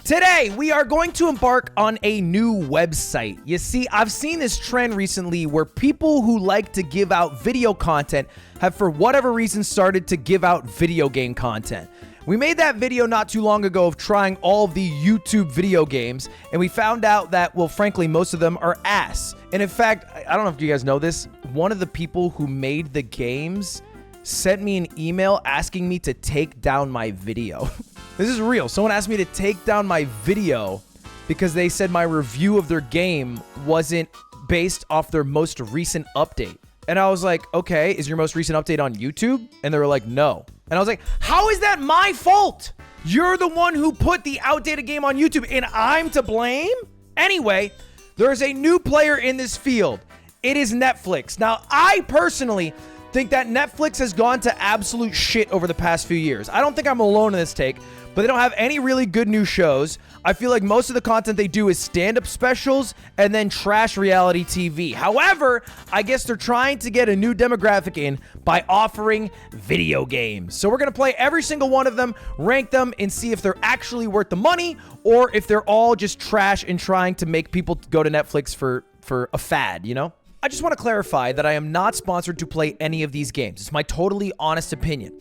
Today, we are going to embark on a new website. You see, I've seen this trend recently where people who like to give out video content have, for whatever reason, started to give out video game content. We made that video not too long ago of trying all of the YouTube video games, and we found out that, well, frankly, most of them are ass. And in fact, I don't know if you guys know this, one of the people who made the games sent me an email asking me to take down my video. This is real. Someone asked me to take down my video because they said my review of their game wasn't based off their most recent update. And I was like, okay, is your most recent update on YouTube? And they were like, no. And I was like, how is that my fault? You're the one who put the outdated game on YouTube and I'm to blame? Anyway, there's a new player in this field. It is Netflix. Now, I personally think that Netflix has gone to absolute shit over the past few years. I don't think I'm alone in this take, but they don't have any really good new shows. I feel like most of the content they do is stand-up specials and then trash reality TV. However, I guess they're trying to get a new demographic in by offering video games. So we're going to play every single one of them, rank them, and see if they're actually worth the money or if they're all just trash and trying to make people go to Netflix for a fad, you know? I just want to clarify that I am not sponsored to play any of these games. It's my totally honest opinion.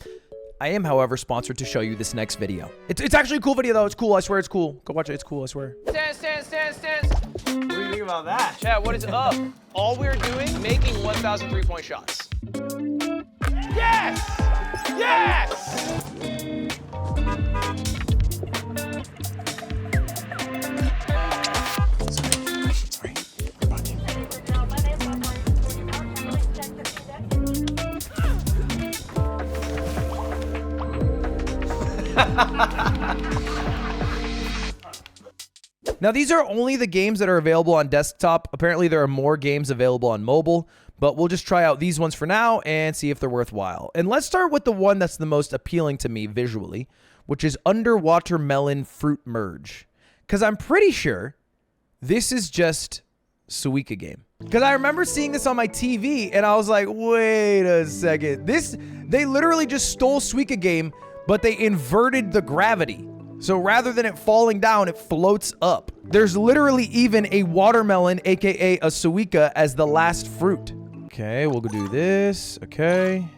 I am, however, sponsored to show you this next video. It's actually a cool video, though. It's cool. I swear it's cool. Go watch it. It's cool. I swear. Stance. What do you think about that? Chat, what is up? All we're doing, making 1,000 three-point shots. Yes! Yes! Now, these are only the games that are available on desktop. Apparently, there are more games available on mobile, but we'll just try out these ones for now and see if they're worthwhile. And let's start with the one that's the most appealing to me visually, which is Underwatermelon Fruit Merge. Because I'm pretty sure this is just Suika game. Because I remember seeing this on my TV, and I was like, wait a second. They literally just stole Suika game, but they inverted the gravity. So rather than it falling down, it floats up. There's literally even a watermelon, aka a Suika, as the last fruit. Okay, we'll go do this. Okay.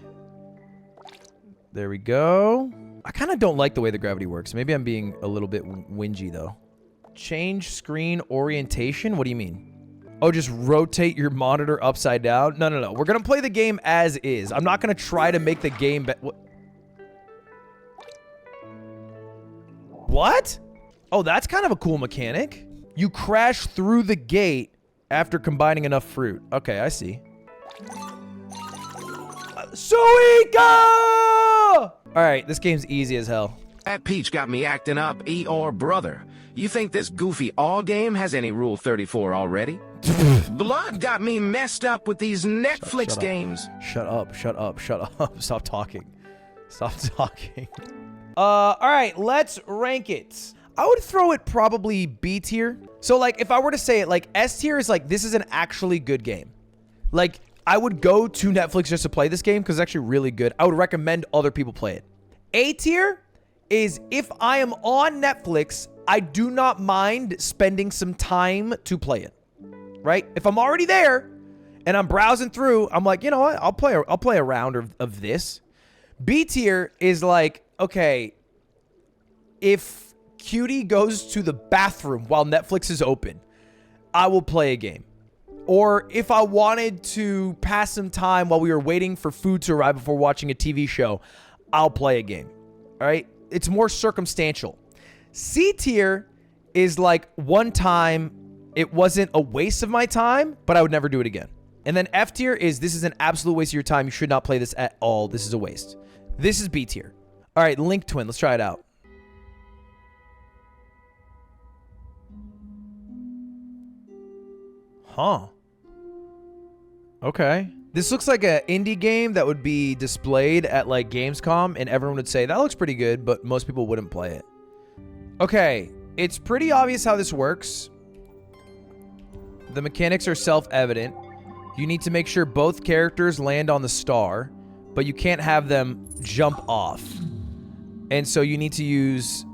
There we go. I kind of don't like the way the gravity works. Maybe I'm being a little bit whingy, though. Change screen orientation? What do you mean? Oh, just rotate your monitor upside down? No. We're going to play the game as is. I'm not going to try to make the game... What? Oh, that's kind of a cool mechanic. You crash through the gate after combining enough fruit. Okay, I see. Suika! All right, this game's easy as hell. That peach got me acting up, Eeyore brother. You think this goofy all game has any Rule 34 already? Blood got me messed up with these Netflix games. Shut up. Stop talking. Stop talking. All right, let's rank it. I would throw it probably B tier. So, like, if I were to say it, like, S tier is like, this is an actually good game. Like, I would go to Netflix just to play this game because it's actually really good. I would recommend other people play it. A tier is if I am on Netflix, I do not mind spending some time to play it, right? If I'm already there and I'm browsing through, I'm like, you know what? I'll play a round of this. B tier is like, okay, if Cutie goes to the bathroom while Netflix is open, I will play a game. Or if I wanted to pass some time while we were waiting for food to arrive before watching a TV show, I'll play a game. All right? It's more circumstantial. C tier is like one time, it wasn't a waste of my time, but I would never do it again. And then F tier is this is an absolute waste of your time. You should not play this at all. This is a waste. This is B tier. All right, Link Twin. Let's try it out. Huh. Okay. This looks like an indie game that would be displayed at like Gamescom and everyone would say, that looks pretty good, but most people wouldn't play it. Okay. It's pretty obvious how this works. The mechanics are self-evident. You need to make sure both characters land on the star, but you can't have them jump off. And so you need to use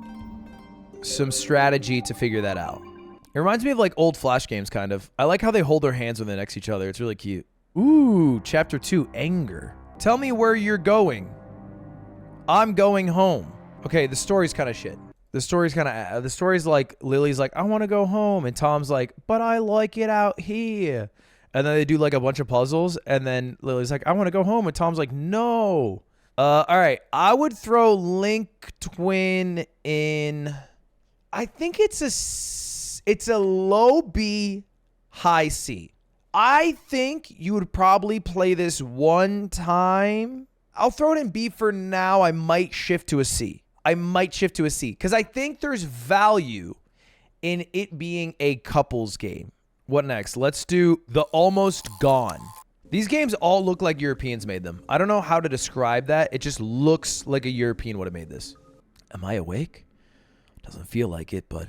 some strategy to figure that out. It reminds me of like old Flash games, kind of. I like how they hold their hands when they're next to each other. It's really cute. Ooh, chapter 2, anger. Tell me where you're going. I'm going home. Okay, the story's kind of shit. The story's like, Lily's like, I want to go home. And Tom's like, but I like it out here. And then they do like a bunch of puzzles. And then Lily's like, I want to go home. And Tom's like, no. All right, I would throw Link Twin in. I think it's a low B, high C. I think you would probably play this one time. I'll throw it in B for now. I might shift to a C. Because I think there's value in it being a couples game. What next? Let's do The Almost Gone. These games all look like Europeans made them. I don't know how to describe that. It just looks like a European would have made this. Am I awake? Doesn't feel like it, but it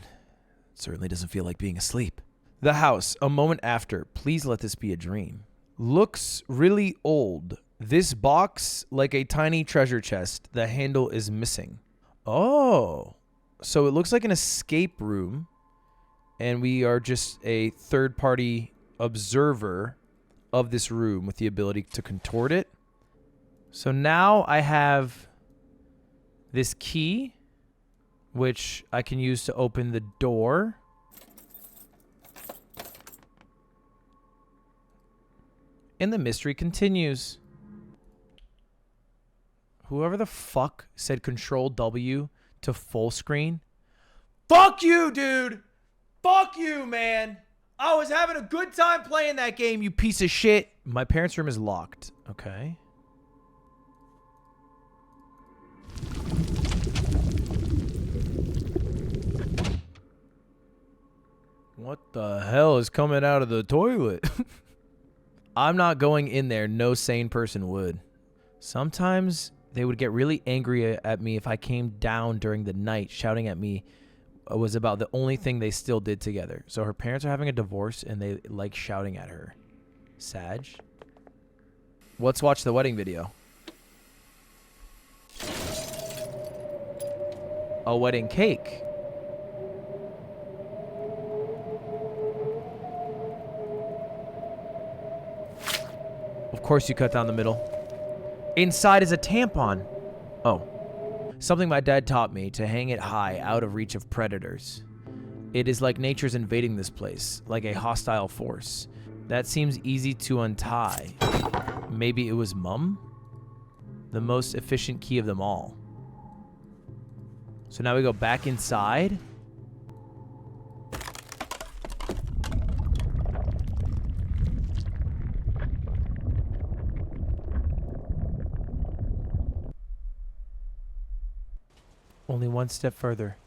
certainly doesn't feel like being asleep. The House, a moment after. Please let this be a dream. Looks really old. This box, like a tiny treasure chest, the handle is missing. Oh, so it looks like an escape room, and we are just a third-party observer of this room with the ability to contort it. So now I have this key, which I can use to open the door. And the mystery continues. Whoever the fuck said Control W to full screen. Fuck you, dude. Fuck you, man. I was having a good time playing that game, you piece of shit. My parents' room is locked. Okay. What the hell is coming out of the toilet? I'm not going in there. No sane person would. Sometimes they would get really angry at me if I came down during the night. Shouting at me was about the only thing they still did together. So her parents are having a divorce and they like shouting at her. Sag. Let's watch the wedding video. A wedding cake. Of course you cut down the middle. Inside is a tampon. Oh. Something my dad taught me, to hang it high, out of reach of predators. It is like nature's invading this place, like a hostile force. That seems easy to untie. Maybe it was Mum? The most efficient key of them all. So now we go back inside. Only one step further,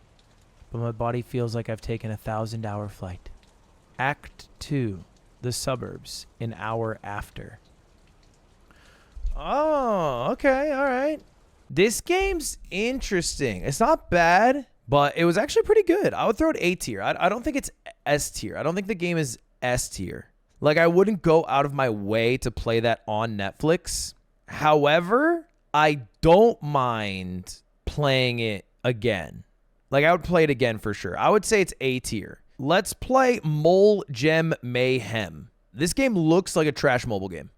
but my body feels like I've taken a 1,000-hour flight. Act 2, the suburbs, an hour after. Oh, okay, all right. This game's interesting. It's not bad, but it was actually pretty good. I would throw it A tier. I don't think it's S tier. I don't think the game is S tier. Like, I wouldn't go out of my way to play that on Netflix. However, I don't mind playing it again. Like, I would play it again for sure. I would say it's A tier. Let's play Mole Gem Mayhem. This game looks like a trash mobile game.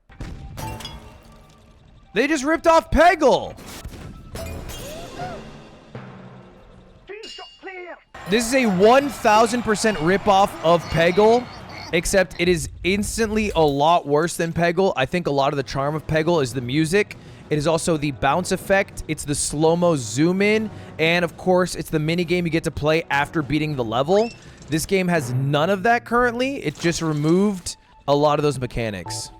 They just ripped off Peggle. This is a 1,000% ripoff of Peggle, except it is instantly a lot worse than Peggle. I think a lot of the charm of Peggle is the music. It is also the bounce effect. It's the slow-mo zoom in. And of course, it's the mini game you get to play after beating the level. This game has none of that currently. It just removed a lot of those mechanics.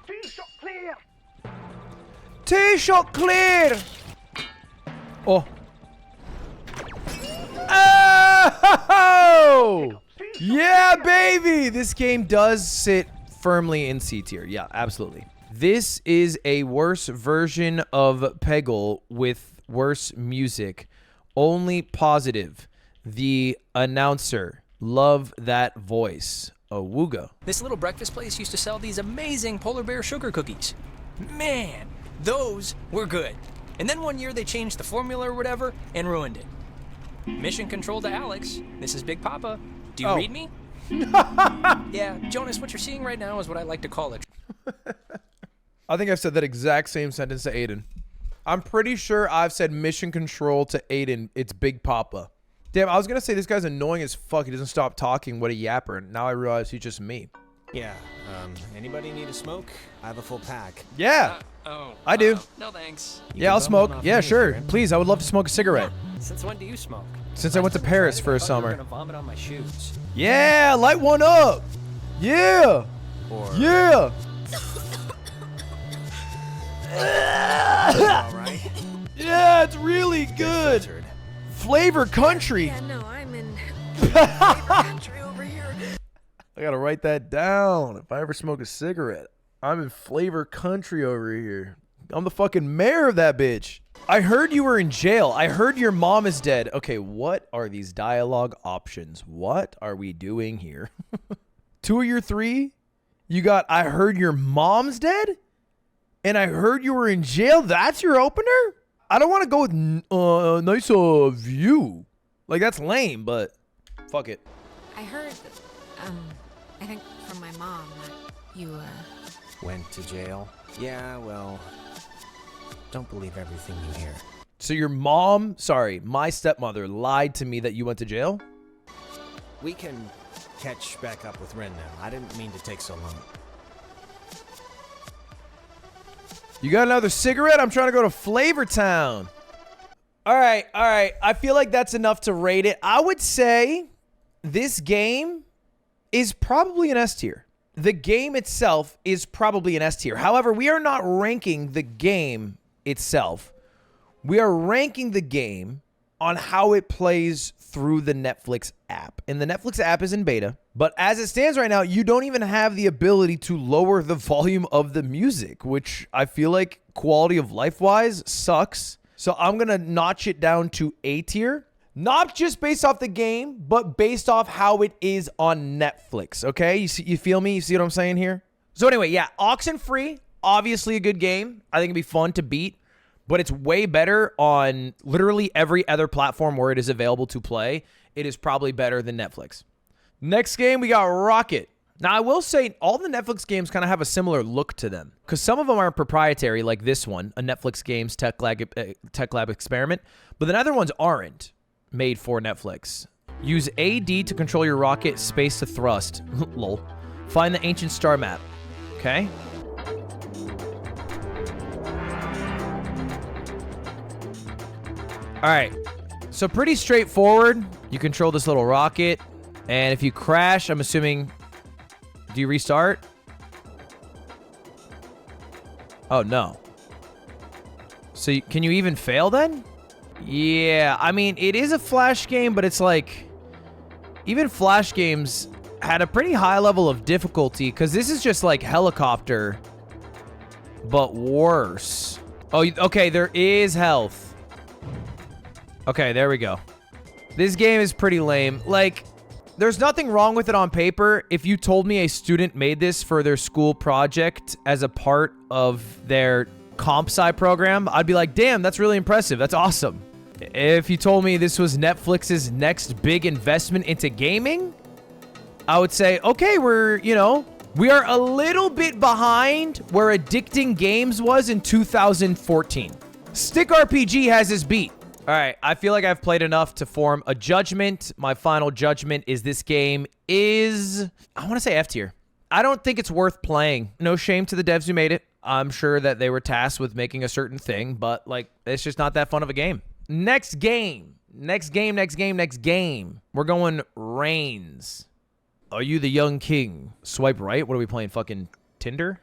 T-shot clear. T-shot clear. Oh. Oh! Yeah, baby! This game does sit firmly in C tier. Yeah, absolutely. This is a worse version of Peggle with worse music. Only positive. The announcer. Love that voice. Awooga. This little breakfast place used to sell these amazing polar bear sugar cookies. Man, those were good. And then one year they changed the formula or whatever and ruined it. Mission control to Alex. This is Big Papa. Do you read me? Yeah, Jonas, what you're seeing right now is what I like to call it. I think I've said that exact same sentence to Aiden. I'm pretty sure I've said mission control to Aiden. It's Big Papa. Damn, I was going to say this guy's annoying as fuck. He doesn't stop talking. What a yapper. Now I realize he's just me. Yeah, anybody need a smoke? I have a full pack. Yeah, I do. No thanks. Yeah, I'll smoke. Yeah, sure. Please, I would love to smoke a cigarette. Since when do you smoke? Since I went to Paris for a I'm summer. gonna vomit on my shoes. Yeah, light one up. Yeah. Or Yeah. all right. Yeah, it's really good. Flavor country. Yeah, no, I'm in flavor country over here. I gotta write that down. If I ever smoke a cigarette, I'm in flavor country over here. I'm the fucking mayor of that bitch. I heard you were in jail. I heard your mom is dead. Okay, what are these dialogue options? What are we doing here? 2 of your 3? You got, I heard your mom's dead? And I heard you were in jail? That's your opener? I don't want to go with nice view. Like, that's lame, but fuck it. I heard, I think from my mom that you, Went to jail? Yeah, well, don't believe everything you hear. So your mom, sorry, my stepmother lied to me that you went to jail? We can catch back up with Ren now. I didn't mean to take so long. You got another cigarette? I'm trying to go to Flavor Town. All right. I feel like that's enough to rate it. I would say this game is probably an S tier. The game itself is probably an S tier. However, we are not ranking the game itself. We are ranking the game on how it plays through the Netflix app. And the Netflix app is in beta. But as it stands right now, you don't even have the ability to lower the volume of the music, which I feel like quality of life-wise sucks. So I'm going to notch it down to A tier. Not just based off the game, but based off how it is on Netflix, okay? You feel me? You see what I'm saying here? So anyway, yeah, Oxenfree, obviously a good game. I think it'd be fun to beat, but it's way better on literally every other platform where it is available to play. It is probably better than Netflix. Next game, we got Rocket. Now, I will say all the Netflix games kind of have a similar look to them because some of them are proprietary, like this one, a Netflix Games Tech Lab experiment, but the other ones aren't made for Netflix. Use AD to control your rocket, space to thrust. Lol. Find the ancient star map. Okay. All right. So pretty straightforward. You control this little rocket, and if you crash, I'm assuming, do you restart? Oh, no. So can you even fail then? Yeah, I mean, it is a Flash game, but it's like, even Flash games had a pretty high level of difficulty, because this is just like Helicopter, but worse. Oh, okay, there is health. Okay, there we go. This game is pretty lame. Like, there's nothing wrong with it on paper. If you told me a student made this for their school project as a part of their comp sci program, I'd be like, damn, that's really impressive. That's awesome. If you told me this was Netflix's next big investment into gaming, I would say, okay, we are a little bit behind where Addicting Games was in 2014. Stick RPG has his beat. All right, I feel like I've played enough to form a judgment. My final judgment is this game is, I want to say F tier. I don't think it's worth playing. No shame to the devs who made it. I'm sure that they were tasked with making a certain thing, but like, it's just not that fun of a game. Next game. Next game. We're going Reigns. Are you the young king? Swipe right? What are we playing? Fucking Tinder?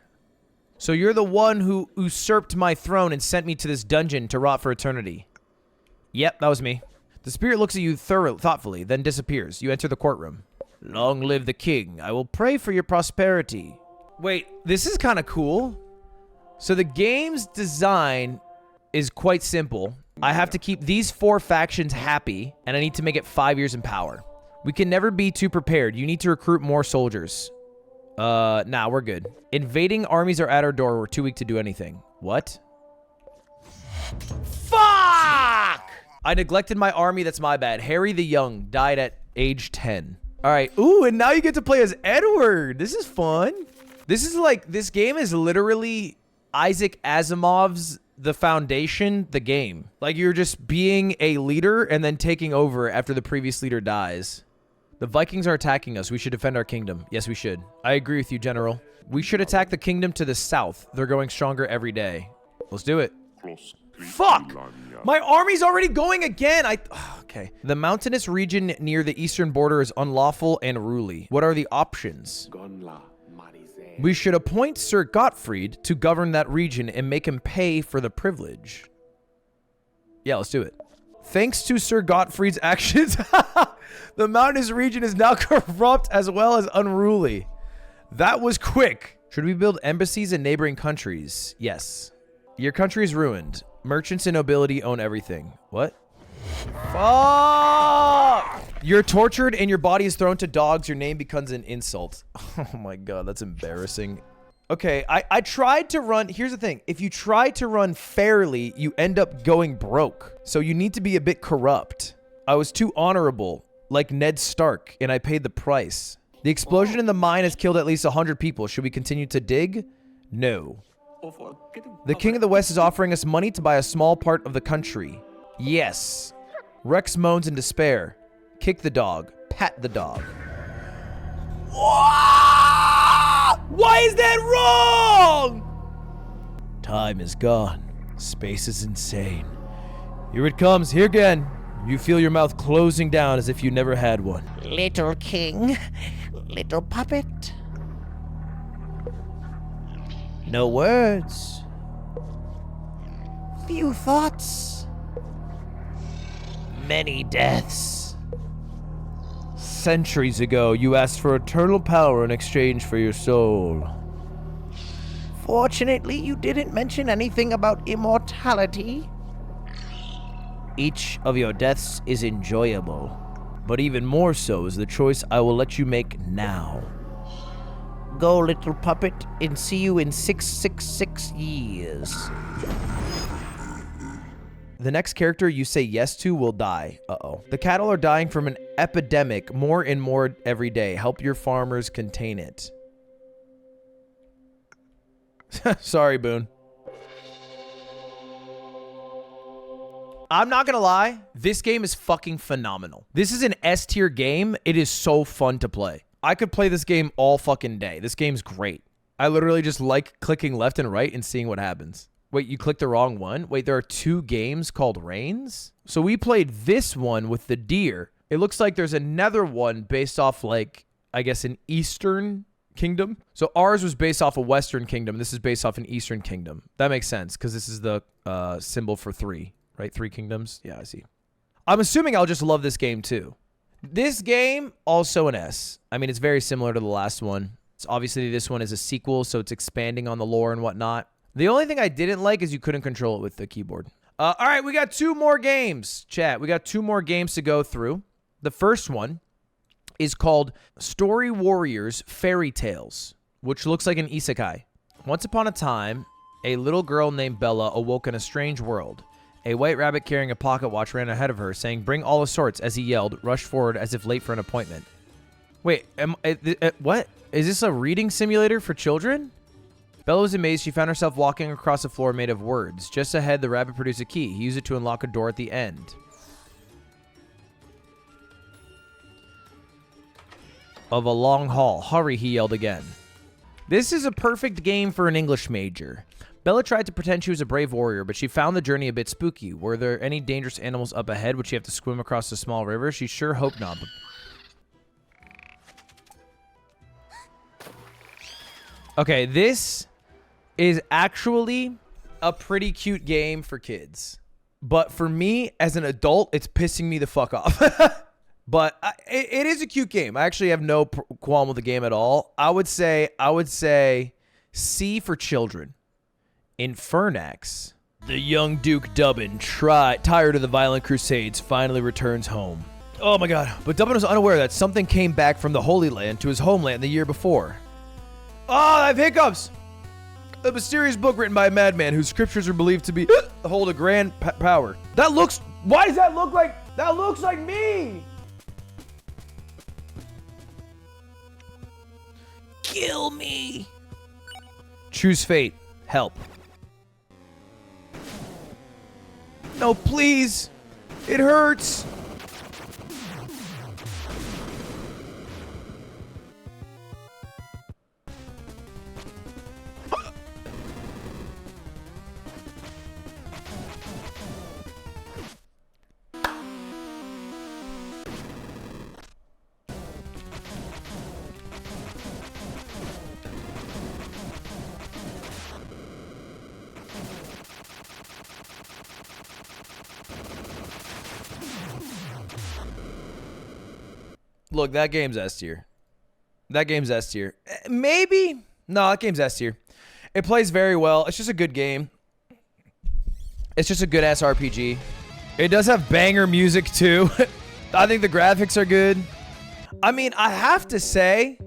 So you're the one who usurped my throne and sent me to this dungeon to rot for eternity. Yep, that was me. The spirit looks at you thoughtfully, then disappears. You enter the courtroom. Long live the king. I will pray for your prosperity. Wait, this is kind of cool. So the game's design is quite simple. I have to keep these 4 factions happy, and I need to make it 5 years in power. We can never be too prepared. You need to recruit more soldiers. Nah, we're good. Invading armies are at our door. We're too weak to do anything. What? Fuck! I neglected my army. That's my bad. Harry the Young died at age 10. All right. Ooh, and now you get to play as Edward. This is fun. This is like, this game is literally Isaac Asimov's The Foundation, the game. Like, you're just being a leader and then taking over after the previous leader dies. The Vikings are attacking us. We should defend our kingdom. Yes, we should. I agree with you, General. We should attack the kingdom to the south. They're going stronger every day. Let's do it. Fuck! My army's already going again. Okay. The mountainous region near the eastern border is unlawful and unruly. What are the options? We should appoint Sir Gottfried to govern that region and make him pay for the privilege. Yeah, let's do it. Thanks to Sir Gottfried's actions, the mountainous region is now corrupt as well as unruly. That was quick. Should we build embassies in neighboring countries? Yes. Your country is ruined. Merchants and nobility own everything. What? Fuck! You're tortured and your body is thrown to dogs. Your name becomes an insult. Oh my god, that's embarrassing. Okay, I tried to run. Here's the thing. If you try to run fairly, you end up going broke. So you need to be a bit corrupt. I was too honorable, like Ned Stark, and I paid the price. The explosion in the mine has killed at least 100 people. Should we continue to dig? No. The King of the West is offering us money to buy a small part of the country. Yes. Rex moans in despair. Kick the dog. Pat the dog. Why is that wrong? Time is gone. Space is insane. Here it comes. Here again. You feel your mouth closing down as if you never had one. Little king, little puppet. No words. Few thoughts. Many deaths. Centuries ago, you asked for eternal power in exchange for your soul. Fortunately, you didn't mention anything about immortality. Each of your deaths is enjoyable, but even more so is the choice I will let you make now. Go, little puppet, and see you in 666 years. The next character you say yes to will die. Uh-oh. The cattle are dying from an epidemic, more and more every day. Help your farmers contain it. Sorry, Boone. I'm not gonna lie, this game is fucking phenomenal. This is an S tier game. It is so fun to play. I could play this game all fucking day. This game's great. I literally just like clicking left and right and seeing what happens. Wait, you clicked the wrong one? Wait, there are 2 games called Reigns? So we played this one with the deer. It looks like there's another one based off, like, I guess an Eastern kingdom. So ours was based off a Western kingdom. This is based off an Eastern kingdom. That makes sense because this is the symbol for 3, right? 3 kingdoms. Yeah, I see. I'm assuming I'll just love this game too. This game, also an S. I mean, it's very similar to the last one. It's obviously, this one is a sequel, so it's expanding on the lore and whatnot. The only thing I didn't like is you couldn't control it with the keyboard. All right, we got 2 more games, chat. We got 2 more games to go through. The first one is called Story Warriors Fairy Tales, which looks like an isekai. Once upon a time, a little girl named Bella awoke in a strange world. A white rabbit carrying a pocket watch ran ahead of her, saying, "Bring all the sorts," as he yelled, rushed forward as if late for an appointment. Wait, what? Is this a reading simulator for children? Bella was amazed. She found herself walking across a floor made of words. Just ahead, the rabbit produced a key. He used it to unlock a door at the end of a long hall. "Hurry," he yelled again. This is a perfect game for an English major. Bella tried to pretend she was a brave warrior, but she found the journey a bit spooky. Were there any dangerous animals up ahead? Would she have to swim across a small river? She sure hoped not. Okay, this is actually a pretty cute game for kids. But for me, as an adult, it's pissing me the fuck off. But it is a cute game. I actually have no qualm with the game at all. I would say C for children. Infernax. The young Duke Dubbin, tired of the violent crusades, finally returns home. Oh my god. But Dubbin was unaware that something came back from the Holy Land to his homeland the year before. Oh, I have hiccups! A mysterious book written by a madman whose scriptures are believed to be hold a grand power. That looks... Why does that look like... That looks like me! Kill me. Choose fate. Help. No, please. It hurts. Look, that game's S tier. That game's S tier. Maybe? No, that game's S tier. It plays very well. It's just a good game. It's just a good ass RPG. It does have banger music too. I think the graphics are good. I mean, I have to say,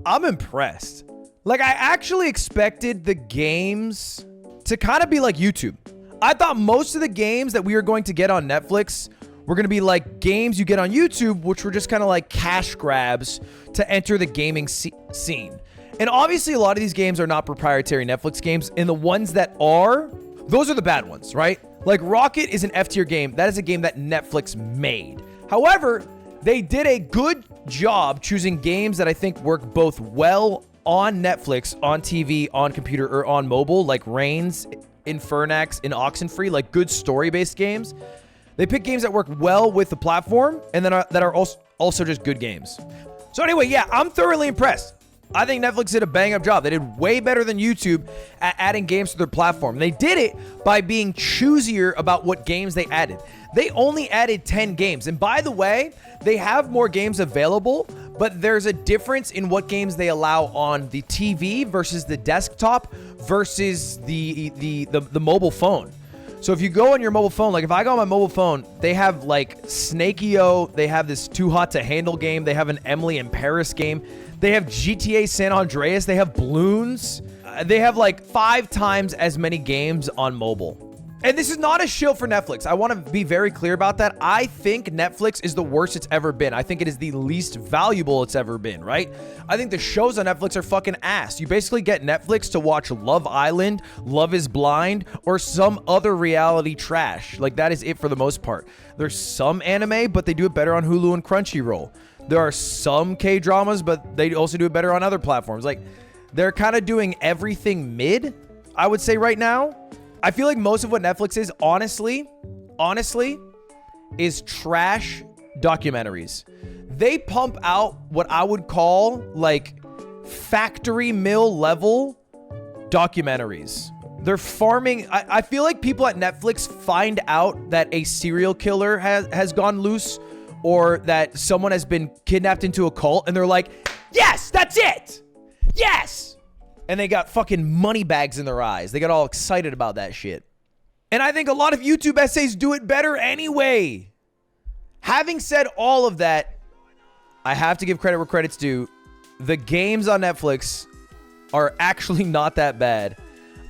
I'm impressed. Like, I actually expected the games to kind of be like YouTube. I thought most of the games that we were going to get on Netflix were going to be like games you get on YouTube, which were just kind of like cash grabs to enter the gaming scene. And obviously, a lot of these games are not proprietary Netflix games. And the ones that are, those are the bad ones, right? Like Rocket is an F tier game. That is a game that Netflix made. However, they did a good job choosing games that I think work both well on Netflix, on TV, on computer, or on mobile, like Reigns, Infernax, and Oxenfree, like good story-based games. They pick games that work well with the platform and then that are also just good games. So anyway, yeah, I'm thoroughly impressed. I think Netflix did a bang-up job. They did way better than YouTube at adding games to their platform. They did it by being choosier about what games they added. They only added 10 games. And by the way, they have more games available, but there's a difference in what games they allow on the TV versus the desktop versus the mobile phone. So if you go on your mobile phone, like if I go on my mobile phone, they have like Snake.io, they have this Too Hot to Handle game, they have an Emily in Paris game, they have GTA San Andreas, they have Bloons, they have like 5 times as many games on mobile. And this is not a shill for Netflix. I want to be very clear about that. I think Netflix is the worst it's ever been. I think it is the least valuable it's ever been, right? I think the shows on Netflix are fucking ass. You basically get Netflix to watch Love Island, Love is Blind, or some other reality trash. Like, that is it for the most part. There's some anime, but they do it better on Hulu and Crunchyroll. There are some K-dramas, but they also do it better on other platforms. Like, they're kind of doing everything mid, I would say right now. I feel like most of what Netflix is, honestly, is trash documentaries. They pump out what I would call like factory mill level documentaries. They're farming. I feel like people at Netflix find out that a serial killer has gone loose or that someone has been kidnapped into a cult and they're like, yes, that's it. Yes. And they got fucking money bags in their eyes. They got all excited about that shit. And I think a lot of YouTube essays do it better anyway. Having said all of that, I have to give credit where credit's due. The games on Netflix are actually not that bad.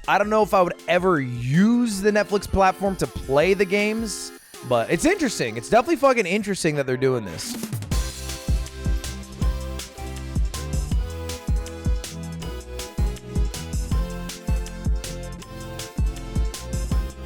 I don't know if I would ever use the Netflix platform to play the games, but it's interesting. It's definitely fucking interesting that they're doing this.